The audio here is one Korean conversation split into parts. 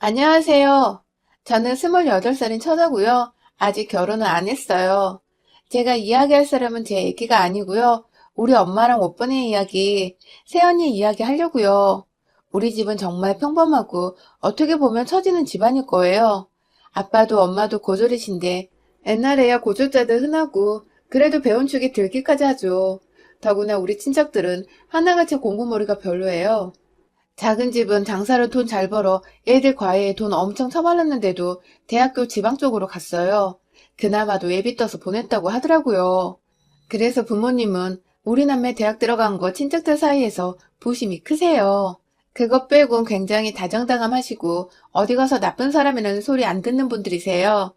안녕하세요. 저는 28살인 처자고요. 아직 결혼은 안 했어요. 제가 이야기할 사람은 제 얘기가 아니고요. 우리 엄마랑 오빠네 이야기, 새언니 이야기 하려고요. 우리 집은 정말 평범하고 어떻게 보면 처지는 집안일 거예요. 아빠도 엄마도 고졸이신데 옛날에야 고졸자들 흔하고 그래도 배운 축이 들기까지 하죠. 더구나 우리 친척들은 하나같이 공부머리가 별로예요. 작은 집은 장사로 돈 잘 벌어 애들 과외에 돈 엄청 처발랐는데도 대학교 지방 쪽으로 갔어요. 그나마도 예비 떠서 보냈다고 하더라고요. 그래서 부모님은 우리 남매 대학 들어간 거 친척들 사이에서 부심이 크세요. 그것 빼곤 굉장히 다정다감하시고 어디 가서 나쁜 사람이라는 소리 안 듣는 분들이세요.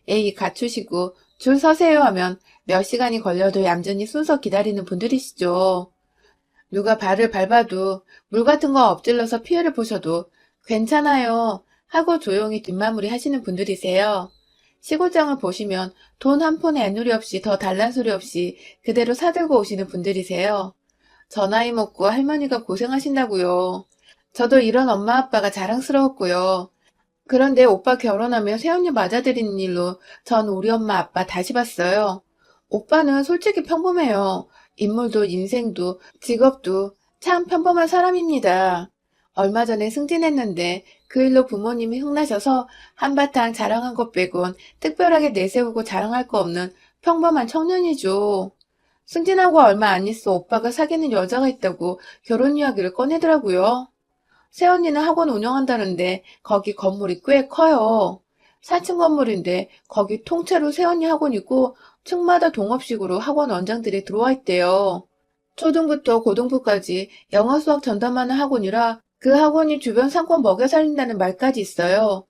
예의 갖추시고 줄 서세요 하면 몇 시간이 걸려도 얌전히 순서 기다리는 분들이시죠. 누가 발을 밟아도 물 같은 거 엎질러서 피해를 보셔도 괜찮아요 하고 조용히 뒷마무리 하시는 분들이세요. 시골장을 보시면 돈 한 푼의 애누리 없이 더 달란 소리 없이 그대로 사들고 오시는 분들이세요. 저 나이 먹고 할머니가 고생하신다고요. 저도 이런 엄마 아빠가 자랑스러웠고요. 그런데 오빠 결혼하며 새언니 맞아들이는 일로 전 우리 엄마 아빠 다시 봤어요. 오빠는 솔직히 평범해요. 인물도 인생도 직업도 참 평범한 사람입니다. 얼마 전에 승진했는데 그 일로 부모님이 흥나셔서 한바탕 자랑한 것 빼곤 특별하게 내세우고 자랑할 거 없는 평범한 청년이죠. 승진하고 얼마 안 있어 오빠가 사귀는 여자가 있다고 결혼 이야기를 꺼내더라고요. 새언니는 학원 운영한다는데 거기 건물이 꽤 커요. 4층 건물인데 거기 통째로 새언니 학원이고 층마다 동업식으로 학원 원장들이 들어와 있대요. 초등부터 고등부까지 영어 수학 전담하는 학원이라 그 학원이 주변 상권 먹여 살린다는 말까지 있어요.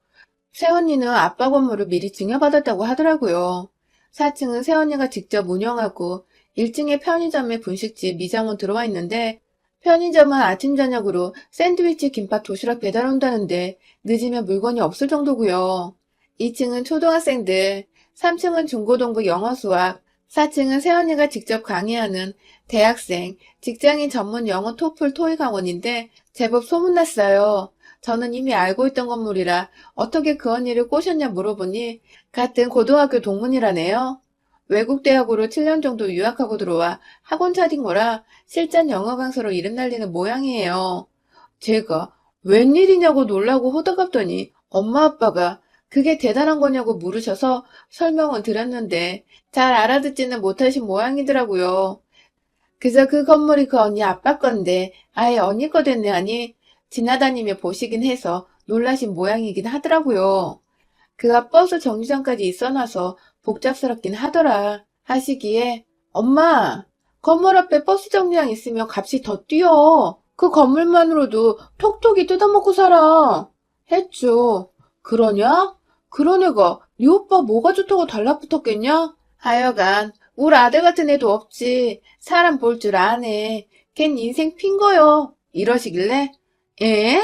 새언니는 아빠 건물을 미리 증여받았다고 하더라고요. 4층은 새언니가 직접 운영하고 1층에 편의점에 분식집, 미장원 들어와 있는데 편의점은 아침 저녁으로 샌드위치, 김밥, 도시락 배달 온다는데 늦으면 물건이 없을 정도고요. 2층은 초등학생들, 3층은 중고등부 영어 수학, 4층은 새언니가 직접 강의하는 대학생, 직장인 전문 영어 토플 토익 학원인데 제법 소문났어요. 저는 이미 알고 있던 건물이라 어떻게 그 언니를 꼬셨냐 물어보니 같은 고등학교 동문이라네요. 외국 대학으로 7년 정도 유학하고 들어와 학원 차린 거라 실전 영어 강사로 이름 날리는 모양이에요. 제가 웬일이냐고 놀라고 호들갑더니 엄마 아빠가 그게 대단한 거냐고 물으셔서 설명을 드렸는데 잘 알아듣지는 못하신 모양이더라고요. 그저 그 건물이 그 언니 아빠 건데 아예 언니 거 됐네 하니 지나다니며 보시긴 해서 놀라신 모양이긴 하더라고요. 그가 버스 정류장까지 있어놔서 복잡스럽긴 하더라 하시기에 엄마, 건물 앞에 버스 정류장 있으면 값이 더 뛰어. 그 건물만으로도 톡톡이 뜯어먹고 살아. 했죠. 그러냐? 그런 애가 네 오빠 뭐가 좋다고 달라붙었겠냐? 하여간 우리 아들 같은 애도 없지. 사람 볼 줄 아네. 걘 인생 핀 거요. 이러시길래 에?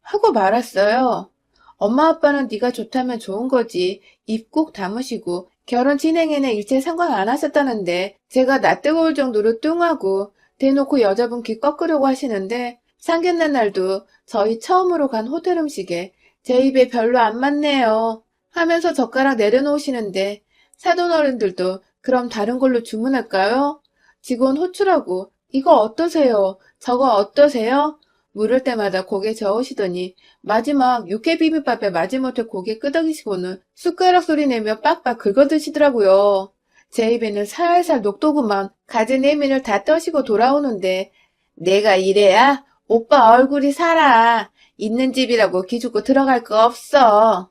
하고 말았어요. 엄마 아빠는 네가 좋다면 좋은 거지. 입 꼭 다무시고 결혼 진행에는 일체 상관 안 하셨다는데 제가 낯뜨거울 정도로 뚱하고 대놓고 여자분 귀 꺾으려고 하시는데 상견례 날도 저희 처음으로 간 호텔 음식에 제 입에 별로 안 맞네요 하면서 젓가락 내려놓으시는데 사돈 어른들도 그럼 다른 걸로 주문할까요? 직원 호출하고 이거 어떠세요? 저거 어떠세요? 물을 때마다 고개 저으시더니 마지막 육회 비빔밥에 마지못해 고개 끄덕이시고는 숟가락 소리 내며 빡빡 긁어드시더라고요. 제 입에는 살살 녹도구만 가진 내민을 다 떠시고 돌아오는데 내가 이래야 오빠 얼굴이 살아. 있는 집이라고 기죽고 들어갈 거 없어.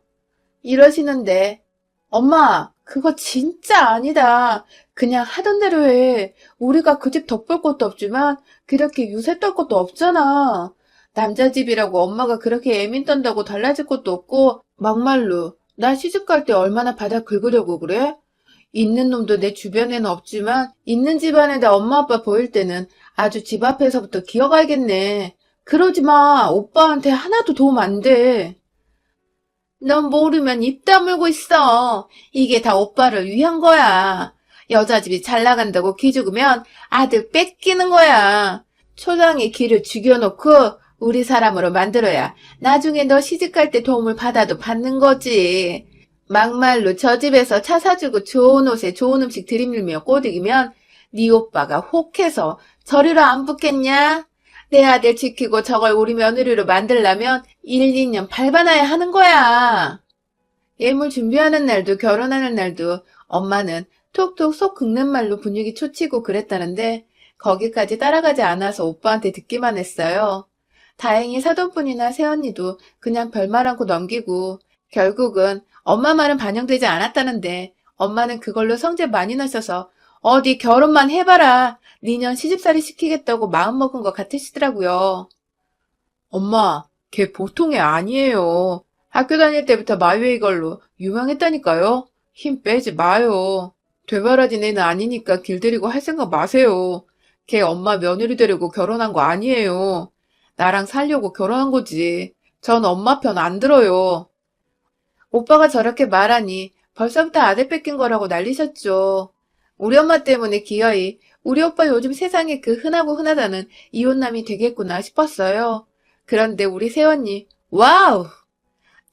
이러시는데 엄마 그거 진짜 아니다. 그냥 하던 대로 해. 우리가 그 집 덕볼 것도 없지만 그렇게 유세 떨 것도 없잖아. 남자 집이라고 엄마가 그렇게 애민 떤다고 달라질 것도 없고 막말로 나 시집갈 때 얼마나 바닥 긁으려고 그래? 있는 놈도 내 주변에는 없지만 있는 집안에다 엄마 아빠 보일 때는 아주 집 앞에서부터 기어가야겠네. 그러지 마. 오빠한테 하나도 도움 안 돼. 넌 모르면 입 다물고 있어. 이게 다 오빠를 위한 거야. 여자 집이 잘 나간다고 기죽으면 아들 뺏기는 거야. 초장에 기를 죽여놓고 우리 사람으로 만들어야 나중에 너 시집갈 때 도움을 받아도 받는 거지. 막말로 저 집에서 차 사주고 좋은 옷에 좋은 음식 들이밀며 꼬드기면 네 오빠가 혹해서 저리로 안 붙겠냐? 내 아들 지키고 저걸 우리 며느리로 만들려면 1, 2년 밟아놔야 하는 거야. 예물 준비하는 날도 결혼하는 날도 엄마는 톡톡 속 긁는 말로 분위기 초치고 그랬다는데 거기까지 따라가지 않아서 오빠한테 듣기만 했어요. 다행히 사돈뿐이나 새언니도 그냥 별말 않고 넘기고 결국은 엄마 말은 반영되지 않았다는데 엄마는 그걸로 성질 많이 나셔서 어디 결혼만 해봐라. 니년 시집살이 시키겠다고 마음먹은 것 같으시더라고요. 엄마, 걔 보통 애 아니에요. 학교 다닐 때부터 마유의 걸로 유명했다니까요. 힘 빼지 마요. 되바라진 애는 아니니까 길들이고 할 생각 마세요. 걔 엄마 며느리 되려고 결혼한 거 아니에요. 나랑 살려고 결혼한 거지. 전 엄마 편 안 들어요. 오빠가 저렇게 말하니 벌써부터 아들 뺏긴 거라고 난리셨죠. 우리 엄마 때문에 기어이 우리 오빠 요즘 세상에 그 흔하고 흔하다는 이혼남이 되겠구나 싶었어요. 그런데 우리 새언니, 와우!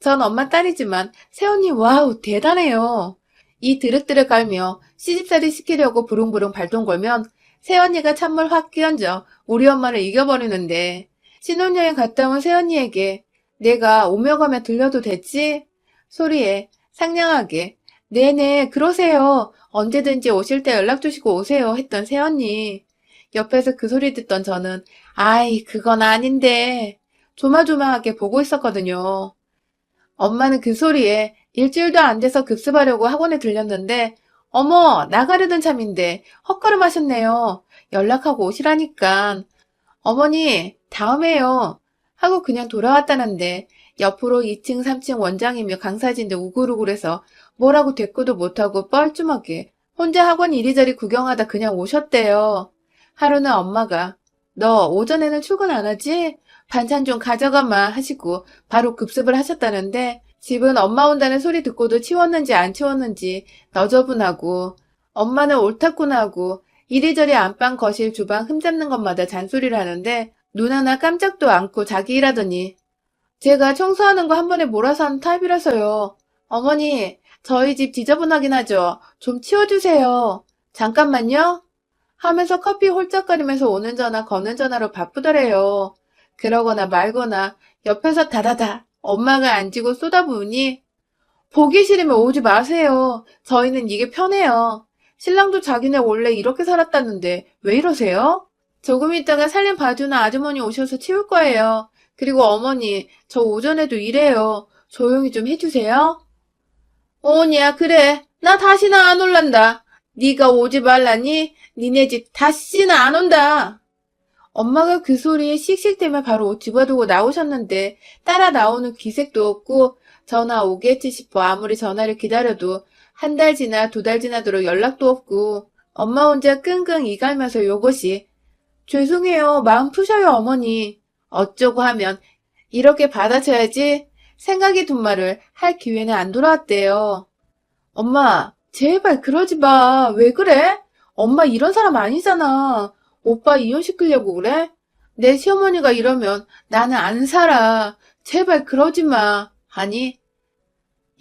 전 엄마 딸이지만 새언니 와우 대단해요. 이 드륵드륵 깔며 시집살이 시키려고 부릉부릉 발동 걸면 새언니가 찬물 확 끼얹어 우리 엄마를 이겨버리는데 신혼여행 갔다 온 새언니에게 내가 오며 가며 들려도 됐지? 소리에 상냥하게 네네 그러세요. 언제든지 오실 때 연락 주시고 오세요 했던 새언니. 옆에서 그 소리 듣던 저는 아이 그건 아닌데 조마조마하게 보고 있었거든요. 엄마는 그 소리에 일주일도 안 돼서 급습하려고 학원에 들렸는데 어머 나가려던 참인데 헛걸음하셨네요. 연락하고 오시라니까. 어머니 다음에요. 하고 그냥 돌아왔다는데 옆으로 2층 3층 원장이며 강사진들 우글우글해서 뭐라고 대꾸도 못하고 뻘쭘하게 혼자 학원 이리저리 구경하다 그냥 오셨대요. 하루는 엄마가 너 오전에는 출근 안 하지? 반찬 좀 가져가마 하시고 바로 급습을 하셨다는데 집은 엄마 온다는 소리 듣고도 치웠는지 안 치웠는지 너저분하고 엄마는 옳다구나 하고 이리저리 안방 거실 주방 흠잡는 것마다 잔소리를 하는데 눈 하나 깜짝도 않고 자기 일하더니 제가 청소하는 거 한 번에 몰아서 하는 타입이라서요. 어머니 저희 집 지저분하긴 하죠. 좀 치워주세요. 잠깐만요. 하면서 커피 홀짝거리면서 오는 전화 거는 전화로 바쁘더래요. 그러거나 말거나 옆에서 다다다 엄마가 앉고 쏟아부으니 보기 싫으면 오지 마세요. 저희는 이게 편해요. 신랑도 자기네 원래 이렇게 살았다는데 왜 이러세요? 조금 있다가 살림 봐주는 아주머니 오셔서 치울 거예요. 그리고 어머니 저 오전에도 일해요. 조용히 좀 해주세요. 오냐 그래 나 다시는 안 올란다. 네가 오지 말라니 니네 집 다시는 안 온다. 엄마가 그 소리에 씩씩대며 바로 옷 집어두고 나오셨는데 따라 나오는 기색도 없고 전화 오겠지 싶어 아무리 전화를 기다려도 한 달 지나 2달 지나도록 연락도 없고 엄마 혼자 끙끙 이갈면서 요것이 죄송해요 마음 푸셔요 어머니 어쩌고 하면 이렇게 받아쳐야지 생각이 둔 말을 할 기회는 안 돌아왔대요. 엄마 제발 그러지 마. 왜 그래? 엄마 이런 사람 아니잖아. 오빠 이혼시키려고 그래? 내 시어머니가 이러면 나는 안 살아. 제발 그러지 마. 아니,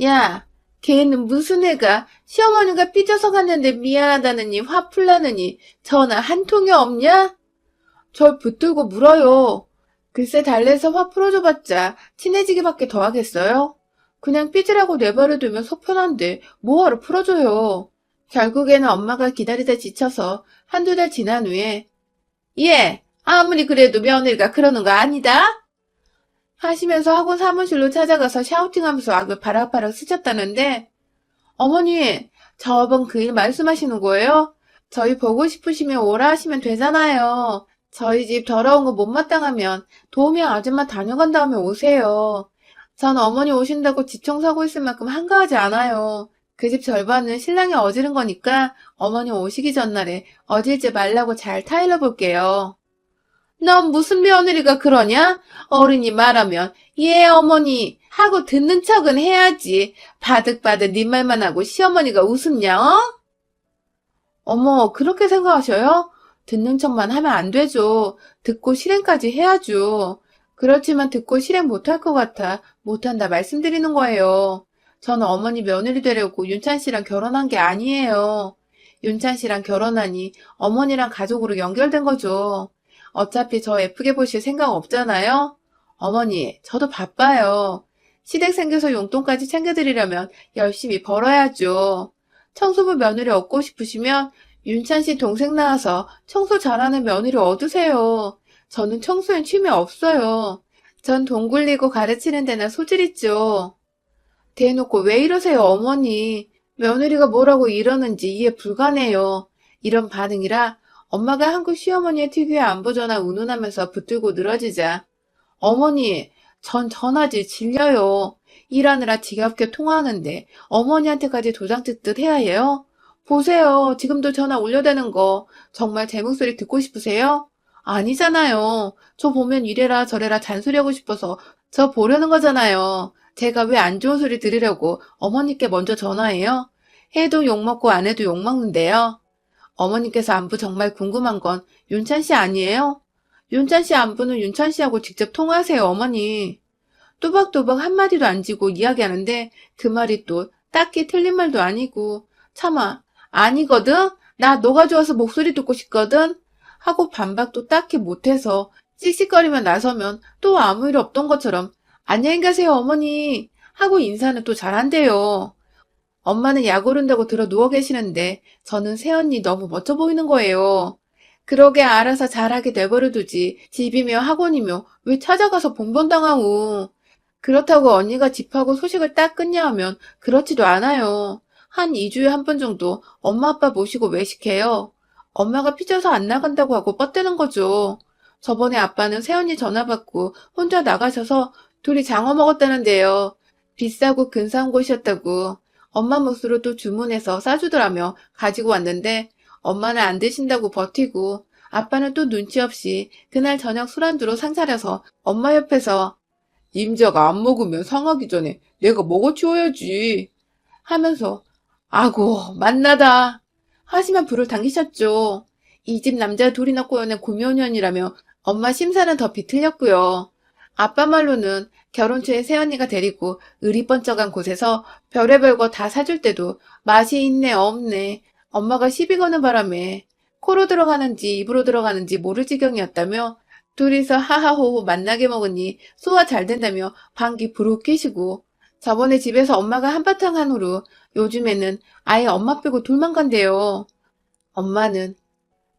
야, 걔는 무슨 애가 시어머니가 삐져서 갔는데 미안하다느니 화 풀라느니 전화 한 통이 없냐? 절 붙들고 물어요. 글쎄 달래서 화 풀어줘봤자 친해지기밖에 더 하겠어요? 그냥 삐지라고 내버려두면 속편한데 뭐하러 풀어줘요. 결국에는 엄마가 기다리다 지쳐서 1~2달 지난 후에 예, 아무리 그래도 며느리가 그러는 거 아니다? 하시면서 학원 사무실로 찾아가서 샤우팅하면서 악을 바락바락 스쳤다는데 어머니, 저번 그 일 말씀하시는 거예요? 저희 보고 싶으시면 오라 하시면 되잖아요. 저희 집 더러운 거 못마땅하면 도우미 아줌마 다녀간 다음에 오세요. 전 어머니 오신다고 집 청소하고 있을 만큼 한가하지 않아요. 그 집 절반은 신랑이 어지른 거니까 어머니 오시기 전날에 어질지 말라고 잘 타일러 볼게요. 넌 무슨 며느리가 그러냐? 어른이 말하면 예 어머니 하고 듣는 척은 해야지. 바득바득 네 말만 하고 시어머니가 웃음냐 어? 어머 그렇게 생각하셔요? 듣는 척만 하면 안 되죠. 듣고 실행까지 해야죠. 그렇지만 듣고 실행 못할 것 같아 못한다 말씀드리는 거예요. 저는 어머니 며느리 되려고 윤찬 씨랑 결혼한 게 아니에요. 윤찬 씨랑 결혼하니 어머니랑 가족으로 연결된 거죠. 어차피 저 예쁘게 보실 생각 없잖아요? 어머니, 저도 바빠요. 시댁 생겨서 용돈까지 챙겨드리려면 열심히 벌어야죠. 청소부 며느리 얻고 싶으시면 윤찬 씨 동생 낳아서 청소 잘하는 며느리 얻으세요. 저는 청소엔 취미 없어요. 전 돈 굴리고 가르치는 데나 소질 있죠. 대놓고 왜 이러세요, 어머니. 며느리가 뭐라고 이러는지 이해 불가네요. 이런 반응이라 엄마가 한국 시어머니의 특유의 안부 전화 운운하면서 붙들고 늘어지자. 어머니, 전 전화질 질려요. 일하느라 지겹게 통화하는데 어머니한테까지 도장 찍듯 해야 해요? 보세요. 지금도 전화 올려대는 거 정말 제 목소리 듣고 싶으세요? 아니잖아요. 저 보면 이래라 저래라 잔소리하고 싶어서 저 보려는 거잖아요. 제가 왜 안 좋은 소리 들으려고 어머니께 먼저 전화해요? 해도 욕먹고 안 해도 욕먹는데요. 어머니께서 안부 정말 궁금한 건 윤찬 씨 아니에요? 윤찬 씨 안부는 윤찬 씨하고 직접 통화하세요, 어머니. 또박또박 한마디도 안 지고 이야기하는데 그 말이 또 딱히 틀린 말도 아니고 차마 아니거든? 나 너가 좋아서 목소리 듣고 싶거든? 하고 반박도 딱히 못해서 씩씩거리며 나서면 또 아무 일 없던 것처럼 안녕히 가세요, 어머니 하고 인사는 또 잘한대요. 엄마는 약 오른다고 들어 누워 계시는데 저는 새언니 너무 멋져 보이는 거예요. 그러게 알아서 잘하게 내버려 두지. 집이며 학원이며 왜 찾아가서 봉변당하고. 그렇다고 언니가 집하고 소식을 딱 끊냐 하면 그렇지도 않아요. 한 2주에 한 번 정도 엄마 아빠 모시고 외식해요. 엄마가 삐져서 안 나간다고 하고 뻗대는 거죠. 저번에 아빠는 새언니 전화 받고 혼자 나가셔서 둘이 장어 먹었다는데요. 비싸고 근사한 곳이었다고. 엄마 몫으로 또 주문해서 싸주더라며 가지고 왔는데 엄마는 안 드신다고 버티고 아빠는 또 눈치 없이 그날 저녁 술안주로 상 차려서 엄마 옆에서 임자가 안 먹으면 상하기 전에 내가 먹어치워야지 하면서 아고 만나다 하시면 불을 당기셨죠. 이 집 남자 둘이나 꼬여낸 구미호년이라며 엄마 심사는 더 비틀렸고요. 아빠 말로는 결혼 초에 새언니가 데리고 의리 번쩍한 곳에서 별의별 거 다 사줄 때도 맛이 있네 없네 엄마가 시비 거는 바람에 코로 들어가는지 입으로 들어가는지 모를 지경이었다며 둘이서 하하호호 만나게 먹으니 소화 잘 된다며 방귀 부르 끼시고 저번에 집에서 엄마가 한바탕 한 후로 요즘에는 아예 엄마 빼고 둘만 간대요. 엄마는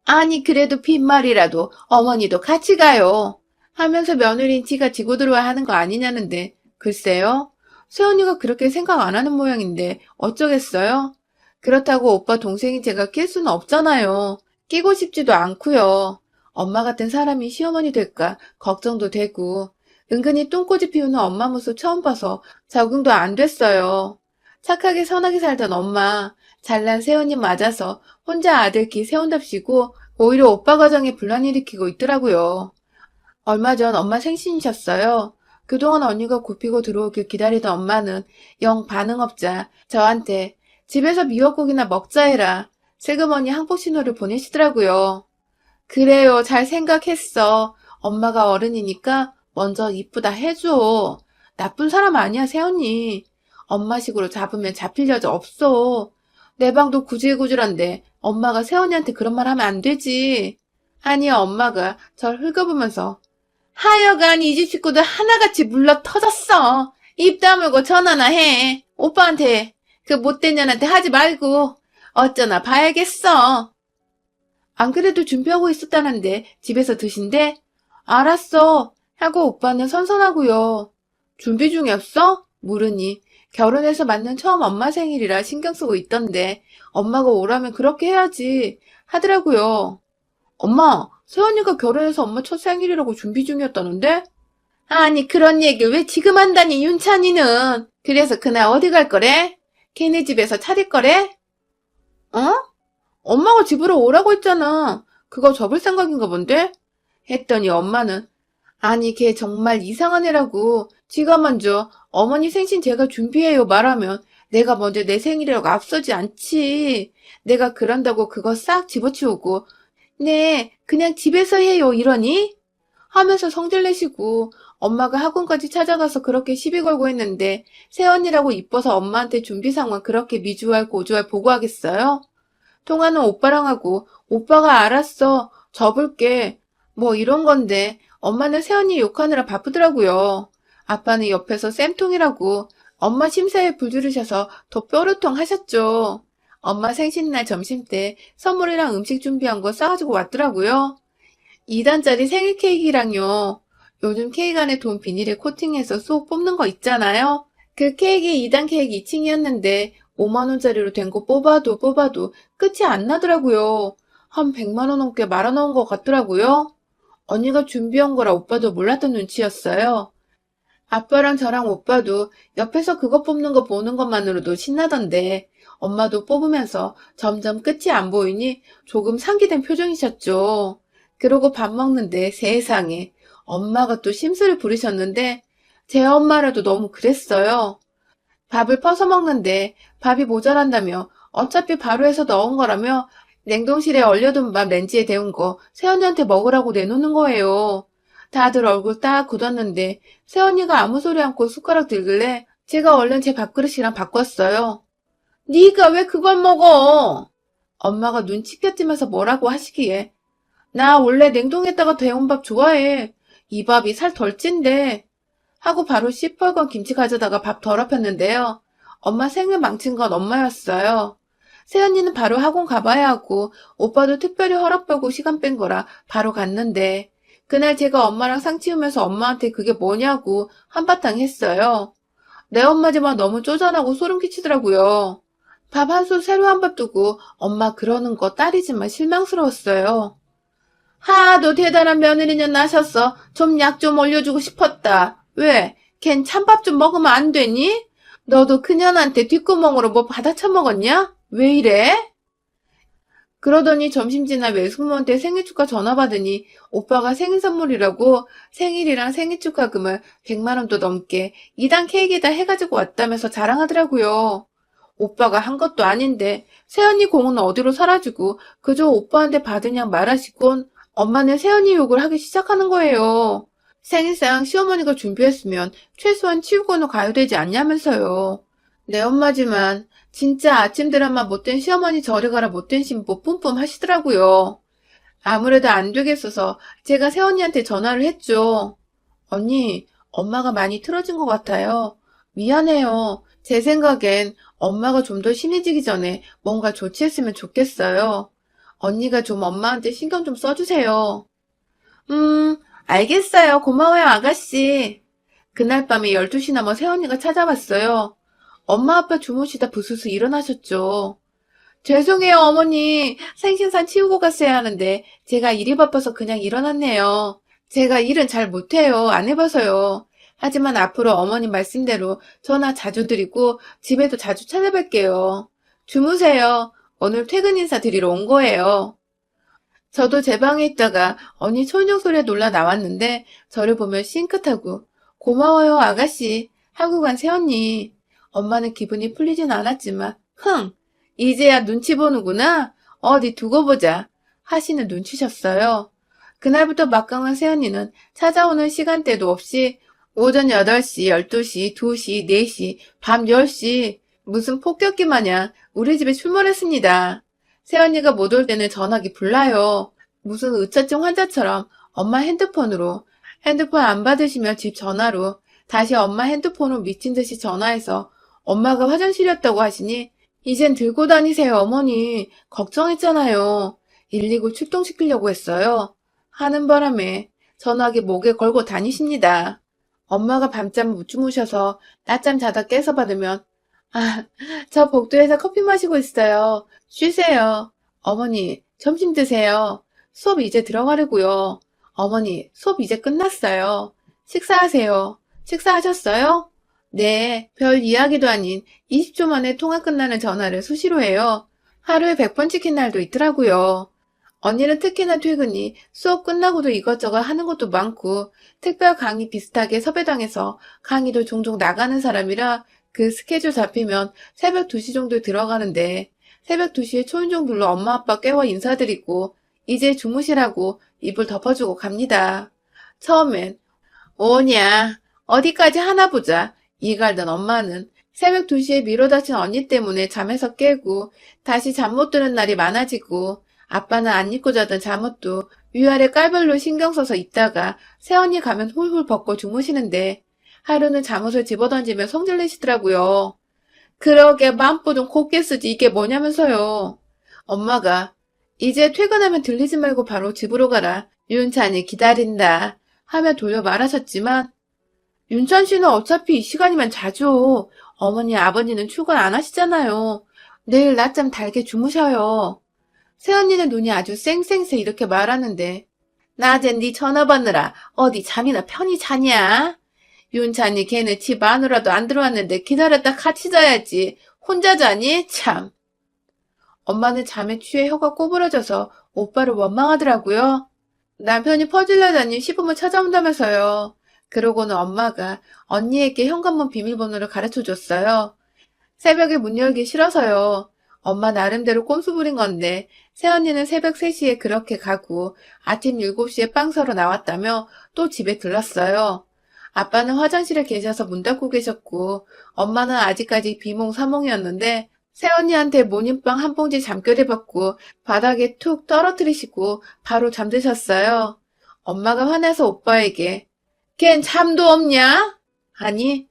아니 그래도 빈말이라도 어머니도 같이 가요. 하면서 며느리인 티가 지고 들어와 하는 거 아니냐는데 글쎄요. 새언니가 그렇게 생각 안 하는 모양인데 어쩌겠어요? 그렇다고 오빠 동생인 제가 낄 수는 없잖아요. 끼고 싶지도 않고요. 엄마 같은 사람이 시어머니 될까 걱정도 되고 은근히 똥꼬지 피우는 엄마 모습 처음 봐서 적응도 안 됐어요. 착하게 선하게 살던 엄마 잘난 새언니 맞아서 혼자 아들끼 세운답시고 오히려 오빠 가정에 분란 일으키고 있더라고요. 얼마 전 엄마 생신이셨어요. 그동안 언니가 굽히고 들어오길 기다리던 엄마는 영 반응 없자 저한테 집에서 미역국이나 먹자 해라. 슬그머니 항복 신호를 보내시더라고요. 그래요. 잘 생각했어. 엄마가 어른이니까 먼저 이쁘다 해줘. 나쁜 사람 아니야, 새언니. 엄마식으로 잡으면 잡힐 여자 없어. 내 방도 구질구질한데 엄마가 새언니한테 그런 말 하면 안 되지. 아니, 엄마가 절 흙어보면서 하여간 이 집 식구들 하나같이 물러 터졌어. 입 다물고 전화나 해. 오빠한테 그 못된 년한테 하지 말고 어쩌나 봐야겠어. 안 그래도 준비하고 있었다는데 집에서 드신대? 알았어. 하고 오빠는 선선하고요. 준비 중이었어? 물으니 결혼해서 맞는 처음 엄마 생일이라 신경 쓰고 있던데 엄마가 오라면 그렇게 해야지 하더라고요. 엄마, 새언니가 결혼해서 엄마 첫 생일이라고 준비 중이었다는데? 아니 그런 얘기 왜 지금 한다니 윤찬이는. 그래서 그날 어디 갈 거래? 걔네 집에서 차릴 거래? 어? 엄마가 집으로 오라고 했잖아. 그거 접을 생각인가 본데? 했더니 엄마는 아니 걔 정말 이상한 애라고. 지가 먼저 어머니 생신 제가 준비해요 말하면 내가 먼저 내 생일이라고 앞서지 않지. 내가 그런다고 그거 싹 집어치우고 네 그냥 집에서 해요 이러니? 하면서 성질 내시고 엄마가 학원까지 찾아가서 그렇게 시비 걸고 했는데 새언니라고 이뻐서 엄마한테 준비 상황 그렇게 미주알 고주알 보고하겠어요? 통화는 오빠랑 하고 오빠가 알았어. 접을게. 뭐 이런 건데 엄마는 새언니 욕하느라 바쁘더라고요. 아빠는 옆에서 쌤통이라고 엄마 심사에 불들으셔서 더 뾰루통 하셨죠. 엄마 생신날 점심때 선물이랑 음식 준비한 거 싸가지고 왔더라고요. 2단짜리 생일 케이크랑요. 요즘 케이크 안에 돈 비닐에 코팅해서 쏙 뽑는 거 있잖아요. 그 케이크 2단 케이크 2층이었는데 5만원짜리로 된 거 뽑아도 끝이 안 나더라고요. 한 100만원 넘게 말아놓은 것 같더라고요. 언니가 준비한 거라 오빠도 몰랐던 눈치였어요. 아빠랑 저랑 오빠도 옆에서 그거 뽑는 거 보는 것만으로도 신나던데 엄마도 뽑으면서 점점 끝이 안 보이니 조금 상기된 표정이셨죠. 그러고 밥 먹는데 세상에 엄마가 또 심술을 부리셨는데 제 엄마라도 너무 그랬어요. 밥을 퍼서 먹는데 밥이 모자란다며 어차피 바로 해서 넣은 거라며 냉동실에 얼려둔 밥 렌즈에 데운 거 새언니한테 먹으라고 내놓는 거예요. 다들 얼굴 딱 굳었는데 새언니가 아무 소리 않고 숟가락 들길래 제가 얼른 제 밥그릇이랑 바꿨어요. 네가 왜 그걸 먹어? 엄마가 눈치 펴뜨면서 뭐라고 하시기에 나 원래 냉동에다가 데운 밥 좋아해. 이 밥이 살 덜 찐대. 하고 바로 시뻘건 김치 가져다가 밥 더럽혔는데요. 엄마 생을 망친 건 엄마였어요. 새언니는 바로 학원 가봐야 하고 오빠도 특별히 허락받고 시간 뺀 거라 바로 갔는데 그날 제가 엄마랑 상치우면서 엄마한테 그게 뭐냐고 한바탕 했어요. 내 엄마지만 너무 쪼잔하고 소름 끼치더라고요. 밥 한 솥 새로 한 밥 두고 엄마 그러는 거 딸이지만 실망스러웠어요. 하도 대단한 며느리는 나셨어. 좀 약 좀 올려주고 싶었다. 왜? 걘 찬밥 좀 먹으면 안 되니? 너도 그년한테 뒷구멍으로 뭐 받아 처먹었냐? 왜 이래? 그러더니 점심 지나 외숙모한테 생일 축하 전화 받으니 오빠가 생일 선물이라고 생일이랑 생일 축하금을 100만 원도 넘게 2단 케이크에다 해가지고 왔다면서 자랑하더라고요. 오빠가 한 것도 아닌데 새언니 공은 어디로 사라지고 그저 오빠한테 받으냐 말하시곤 엄마는 새언니 욕을 하기 시작하는 거예요. 생일상 시어머니가 준비했으면 최소한 치우고는 가야 되지 않냐면서요. 내 엄마지만 진짜 아침 드라마 못된 시어머니 저리 가라 못된 신부 뿜뿜 하시더라고요. 아무래도 안 되겠어서 제가 새언니한테 전화를 했죠. 언니, 엄마가 많이 틀어진 것 같아요. 미안해요. 제 생각엔 엄마가 좀 더 심해지기 전에 뭔가 조치했으면 좋겠어요. 언니가 좀 엄마한테 신경 좀 써주세요. 알겠어요. 고마워요, 아가씨. 그날 밤에 12시 넘어 새언니가 찾아왔어요. 엄마 아빠 주무시다 부스스 일어나셨죠. 죄송해요, 어머니. 생신상 치우고 갔어야 하는데 제가 일이 바빠서 그냥 일어났네요. 제가 일은 잘 못해요. 안 해봐서요. 하지만 앞으로 어머님 말씀대로 전화 자주 드리고 집에도 자주 찾아뵐게요. 주무세요. 오늘 퇴근 인사 드리러 온 거예요. 저도 제 방에 있다가 언니 초인종 소리에 놀라 나왔는데 저를 보며 싱긋하고 고마워요 아가씨 하고 간 새언니. 엄마는 기분이 풀리진 않았지만 이제야 눈치 보는구나. 어디 두고 보자 하시는 눈치셨어요. 그날부터 막강한 새언니는 찾아오는 시간대도 없이 오전 8시, 12시, 2시, 4시, 밤 10시 무슨 폭격기 마냥 우리 집에 출몰했습니다. 새언니가 못 올 때는 전화기 불나요. 무슨 의처증 환자처럼 엄마 핸드폰으로 핸드폰 안 받으시면 집 전화로 다시 엄마 핸드폰으로 미친 듯이 전화해서 엄마가 화장실이었다고 하시니 이젠 들고 다니세요 어머니. 걱정했잖아요. 119 출동시키려고 했어요. 하는 바람에 전화기 목에 걸고 다니십니다. 엄마가 밤잠 못 주무셔서 낮잠 자다 깨서 받으면 저 복도에서 커피 마시고 있어요. 쉬세요. 어머니, 점심 드세요. 수업 이제 들어가려고요. 어머니, 수업 이제 끝났어요. 식사하세요. 식사하셨어요? 네, 별 이야기도 아닌 20초 만에 통화 끝나는 전화를 수시로 해요. 하루에 100번 찍힌 날도 있더라고요. 언니는 특히나 퇴근이 수업 끝나고도 이것저것 하는 것도 많고 특별 강의 비슷하게 섭외당해서 강의도 종종 나가는 사람이라 그 스케줄 잡히면 새벽 2시 정도에 들어가는데 새벽 2시에 초인종 눌러 엄마 아빠 깨워 인사드리고 이제 주무시라고 이불 덮어주고 갑니다. 처음엔 오냐, 어디까지 하나 보자. 이갈던 엄마는 새벽 2시에 미뤄 다친 언니 때문에 잠에서 깨고 다시 잠 못 드는 날이 많아지고 아빠는 안 입고 자던 잠옷도 위아래 깔별로 신경 써서 입다가 새언니 가면 훌훌 벗고 주무시는데 하루는 잠옷을 집어던지며 성질내시더라고요. 그러게 맘보좀 곱게 쓰지 이게 뭐냐면서요. 엄마가 이제 퇴근하면 들리지 말고 바로 집으로 가라. 윤찬이 기다린다. 하며 돌려 말하셨지만 윤찬 씨는 어차피 이 시간이면 자죠. 어머니 아버지는 출근 안 하시잖아요. 내일 낮잠 달게 주무셔요. 새언니는 눈이 아주 쌩쌩새 이렇게 말하는데 낮에 네 전화 받느라 어디 잠이나 편히 자냐? 윤찬이 걔네 집 안으로도 안 들어왔는데 기다렸다 같이 자야지. 혼자 자니? 참. 엄마는 잠에 취해 혀가 꼬부러져서 오빠를 원망하더라고요. 남편이 퍼질러다니 시부모 찾아온다면서요. 그러고는 엄마가 언니에게 현관문 비밀번호를 가르쳐줬어요. 새벽에 문 열기 싫어서요. 엄마 나름대로 꼼수 부린 건데 새언니는 새벽 3시에 그렇게 가고 아침 7시에 빵 사러 나왔다며 또 집에 들렀어요. 아빠는 화장실에 계셔서 문 닫고 계셨고 엄마는 아직까지 비몽사몽이었는데 새언니한테 모닝빵 한 봉지 잠결에 받고 바닥에 툭 떨어뜨리시고 바로 잠드셨어요. 엄마가 화내서 오빠에게 걘 잠도 없냐? 하니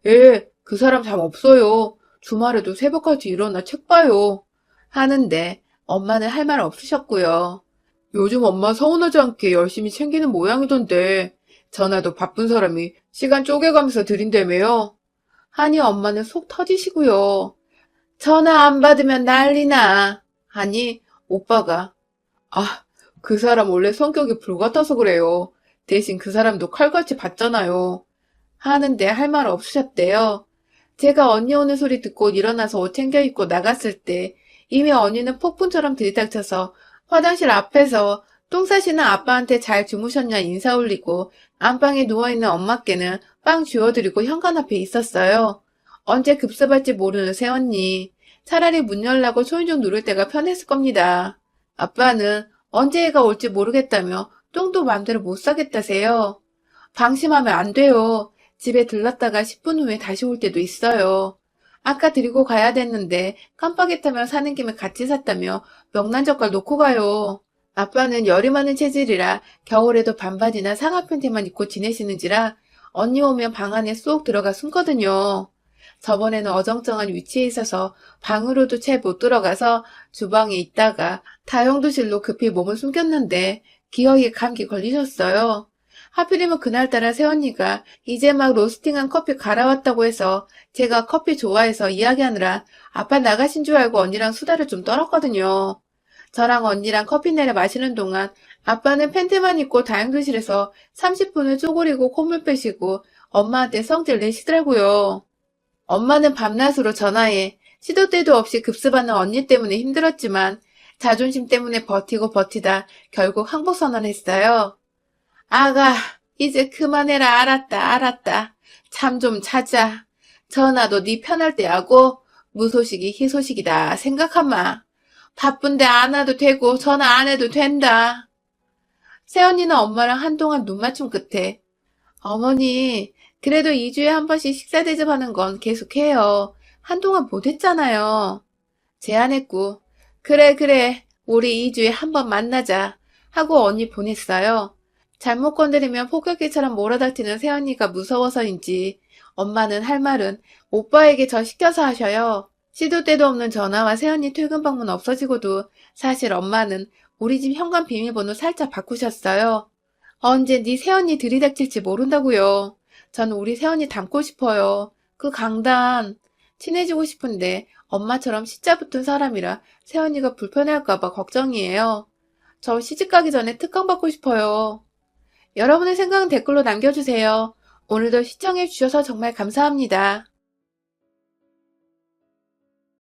예, 그 사람 잠 없어요. 주말에도 새벽까지 일어나 책 봐요. 하는데 엄마는 할 말 없으셨고요. 요즘 엄마 서운하지 않게 열심히 챙기는 모양이던데 전화도 바쁜 사람이 시간 쪼개가면서 드린다며요. 하니 엄마는 속 터지시고요. 전화 안 받으면 난리나. 하니 오빠가 아, 그 사람 원래 성격이 불같아서 그래요. 대신 그 사람도 칼같이 봤잖아요. 하는데 할 말 없으셨대요. 제가 언니 오는 소리 듣고 일어나서 옷 챙겨 입고 나갔을 때 이미 언니는 폭풍처럼 들이닥쳐서 화장실 앞에서 똥 싸시는 아빠한테 잘 주무셨냐 인사 올리고 안방에 누워있는 엄마께는 빵 쥐어드리고 현관 앞에 있었어요. 언제 급습할지 모르는 새언니. 차라리 문 열라고 소리 좀 누를 때가 편했을 겁니다. 아빠는 언제 애가 올지 모르겠다며 똥도 맘대로 못 싸겠다세요. 방심하면 안 돼요. 집에 들렀다가 10분 후에 다시 올 때도 있어요. 아까 드리고 가야 됐는데 깜빡했다며 사는 김에 같이 샀다며 명란젓갈 놓고 가요. 아빠는 열이 많은 체질이라 겨울에도 반바지나 상하 팬티만 입고 지내시는지라 언니 오면 방 안에 쏙 들어가 숨거든요. 저번에는 어정쩡한 위치에 있어서 방으로도 채 못 들어가서 주방에 있다가 다용도실로 급히 몸을 숨겼는데 기어이 감기 걸리셨어요. 하필이면 그날따라 새언니가 이제 막 로스팅한 커피 갈아왔다고 해서 제가 커피 좋아해서 이야기하느라 아빠 나가신 줄 알고 언니랑 수다를 좀 떨었거든요. 저랑 언니랑 커피 내려 마시는 동안 아빠는 팬티만 입고 다용도실에서 30분을 쪼그리고 콧물 빼시고 엄마한테 성질 내시더라고요. 엄마는 밤낮으로 전화해 시도 때도 없이 급습하는 언니 때문에 힘들었지만 자존심 때문에 버티고 버티다 결국 항복 선언했어요. 아가, 이제 그만해라. 알았다. 잠 좀 자자. 전화도 네 편할 때 하고 무소식이 희소식이다 생각하마. 바쁜데 안 와도 되고 전화 안 해도 된다. 새언니는 엄마랑 한동안 눈 맞춤 끝에 어머니, 그래도 2주에 한 번씩 식사 대접하는 건 계속해요. 한동안 못했잖아요. 제안했고 그래 우리 2주에 한 번 만나자 하고 언니 보냈어요. 잘못 건드리면 폭격기처럼 몰아닥치는 새언니가 무서워서인지 엄마는 할 말은 오빠에게 저 시켜서 하셔요. 시도 때도 없는 전화와 새언니 퇴근 방문 없어지고도 사실 엄마는 우리 집 현관 비밀번호 살짝 바꾸셨어요. 언제 네 새언니 들이닥칠지 모른다고요. 전 우리 새언니 닮고 싶어요. 그 강단. 친해지고 싶은데 엄마처럼 시자 붙은 사람이라 새언니가 불편해할까봐 걱정이에요. 저 시집가기 전에 특강 받고 싶어요. 여러분의 생각은 댓글로 남겨주세요. 오늘도 시청해주셔서 정말 감사합니다.